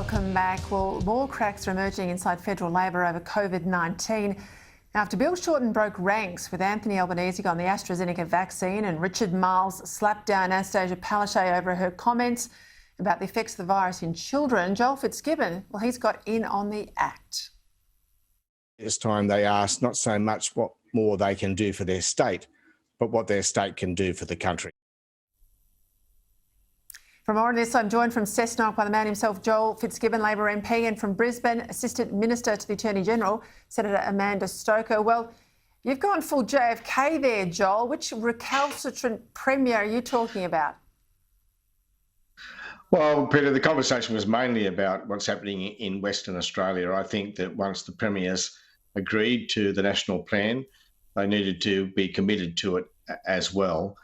welcome back. Well, more cracks are emerging inside federal Labor over COVID-19. After Bill Shorten broke ranks with Anthony Albanese on the AstraZeneca vaccine and Richard Marles slapped down Anastasia Palaszczuk over her comments about the effects of the virus in children, Joel Fitzgibbon, well, he's got in on the act. This time they asked not so much what more they can do for their state, but what their state can do for the country. For more on this, I'm joined from Cessnock by the man himself, Joel Fitzgibbon, Labor MP, and from Brisbane, Assistant Minister to the Attorney-General, Senator Amanda Stoker. Well, you've gone full JFK there, Joel. Which recalcitrant Premier are you talking about? Well, Peter, the conversation was mainly about what's happening in Western Australia. I think that once the Premiers agreed to the national plan, they needed to be committed to it as well.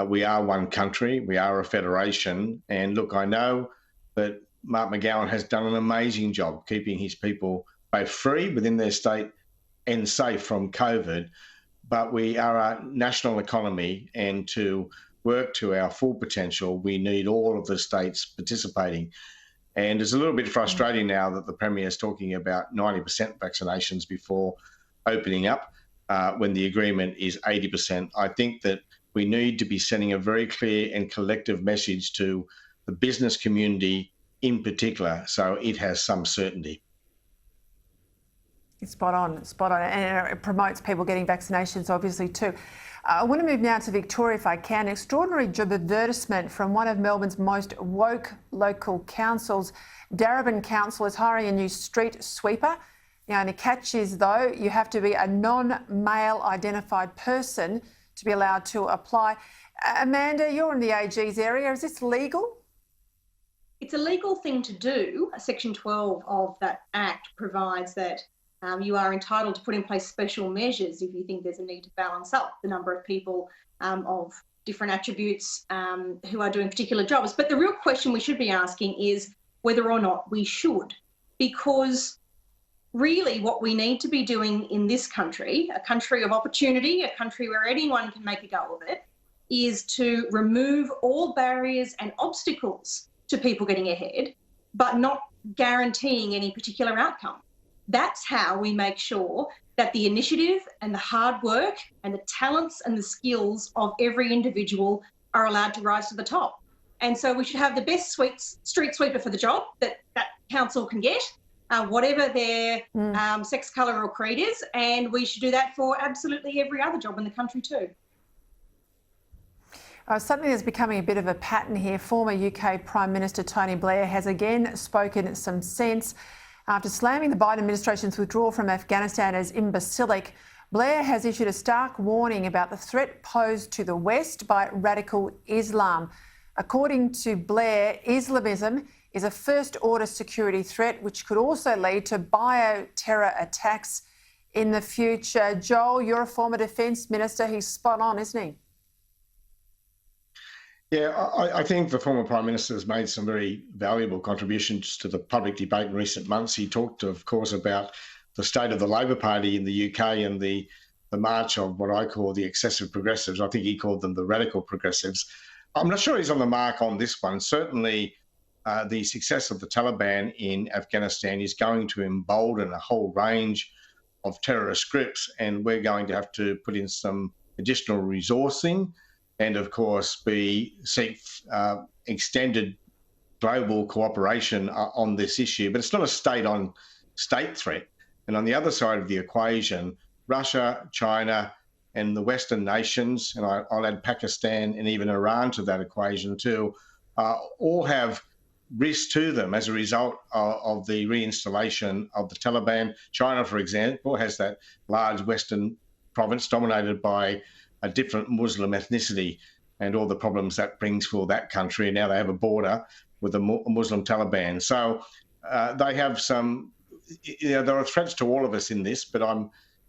We are one country, we are a federation, and look, I know that Mark McGowan has done an amazing job keeping his people both free within their state and safe from COVID, but we are a national economy, and to work to our full potential, we need all of the states participating. And it's a little bit frustrating now that the Premier is talking about 90% vaccinations before opening up when the agreement is 80%. I think that we need to be sending a very clear and collective message to the business community in particular, so it has some certainty. It's spot on, and it promotes people getting vaccinations, obviously, too. I want to move now to Victoria, if I can. Extraordinary job advertisement from one of Melbourne's most woke local councils. Darebin Council is hiring a new street sweeper. The only catch is, though, you have to be a non-male identified person to be allowed to apply. Amanda, you're in the AG's area. Is this legal? It's a legal thing to do. Section 12 of that Act provides that you are entitled to put in place special measures if you think there's a need to balance up the number of people of different attributes who are doing particular jobs. But the real question we should be asking is whether or not we should, because really what we need to be doing in this country, a country of opportunity, a country where anyone can make a go of it, is to remove all barriers and obstacles to people getting ahead, but not guaranteeing any particular outcome. That's how we make sure that the initiative and the hard work and the talents and the skills of every individual are allowed to rise to the top. And so we should have the best street sweeper for the job that council can get, whatever their sex, colour or creed is, and we should do that for absolutely every other job in the country too. Something that's becoming a bit of a pattern here. Former UK Prime Minister Tony Blair has again spoken some sense. After slamming the Biden administration's withdrawal from Afghanistan as imbecilic, Blair has issued a stark warning about the threat posed to the West by radical Islam. According to Blair, Islamism is a first-order security threat which could also lead to bioterror attacks in the future. Joel, you're a former Defence Minister. He's spot on, isn't he? Yeah, I think the former Prime Minister has made some very valuable contributions to the public debate in recent months. He talked, of course, about the state of the Labor Party in the UK and the march of what I call the excessive progressives. I think he called them the radical progressives. I'm not sure he's on the mark on this one. Certainly, the success of the Taliban in Afghanistan is going to embolden a whole range of terrorist groups, and we're going to have to put in some additional resourcing and, of course, seek extended global cooperation on this issue. But it's not a state-on-state threat. And on the other side of the equation, Russia, China, and the Western nations, and I'll add Pakistan and even Iran to that equation too, all have risks to them as a result of the reinstallation of the Taliban. China, for example, has that large Western province dominated by a different Muslim ethnicity and all the problems that brings for that country. And now they have a border with a Muslim Taliban. So they have some, there are threats to all of us in this,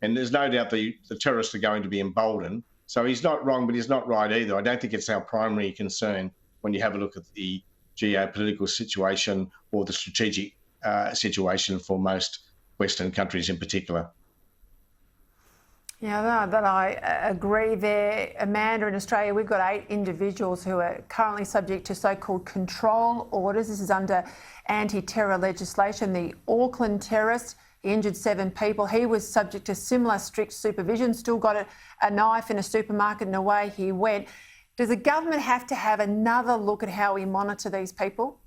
and there's no doubt the terrorists are going to be emboldened. So he's not wrong, but he's not right either. I don't think it's our primary concern when you have a look at the geopolitical situation or the strategic situation for most Western countries in particular. Yeah, that I agree there. Amanda, in Australia, we've got 8 individuals who are currently subject to so-called control orders. This is under anti-terror legislation. The Auckland terrorist, he injured 7 people. He was subject to similar strict supervision, still got a knife in a supermarket and away he went. Does the government have to have another look at how we monitor these people?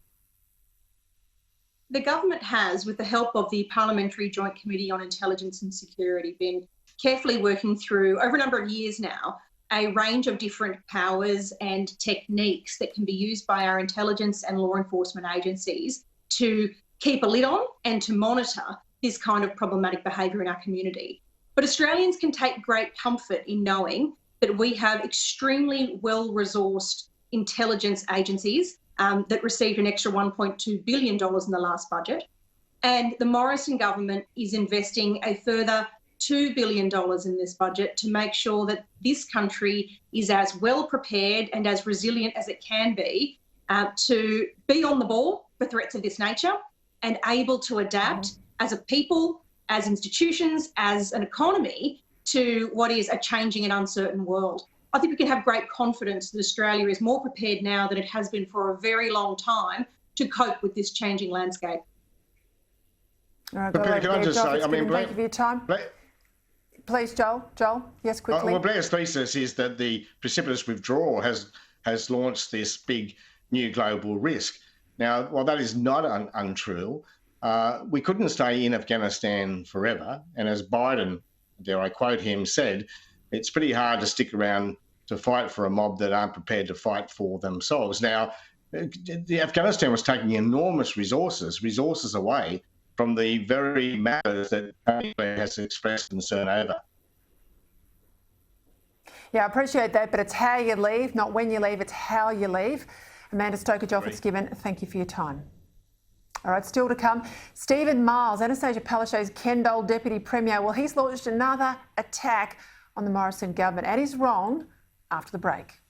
The government has, with the help of the Parliamentary Joint Committee on Intelligence and Security, been carefully working through, over a number of years now, a range of different powers and techniques that can be used by our intelligence and law enforcement agencies to keep a lid on and to monitor this kind of problematic behaviour in our community. But Australians can take great comfort in knowing that we have extremely well-resourced intelligence agencies that received an extra $1.2 billion in the last budget. And the Morrison government is investing a further $2 billion in this budget to make sure that this country is as well prepared and as resilient as it can be to be on the ball for threats of this nature and able to adapt as a people, as institutions, as an economy to what is a changing and uncertain world. I think we can have great confidence that Australia is more prepared now than it has been for a very long time to cope with this changing landscape. All right, But can I just say, I mean, thank you for your time. Please, Joel. Joel, yes, quickly. Well, Blair's thesis is that the precipitous withdrawal has launched this big new global risk. Now, while that is not untrue, we couldn't stay in Afghanistan forever. And as Biden, dare I quote him, said, it's pretty hard to stick around to fight for a mob that aren't prepared to fight for themselves. Now, Afghanistan was taking enormous resources away from the very matters that Tony Blair has expressed concern over. Yeah, I appreciate that, but it's how you leave, not when you leave, it's how you leave. Amanda Stoker, Joel Fitzgibbon, thank you for your time. All right, still to come, Stephen Miles, Anastasia Palaszczuk's Kendall Deputy Premier. Well, he's launched another attack on the Morrison government, and he's wrong after the break.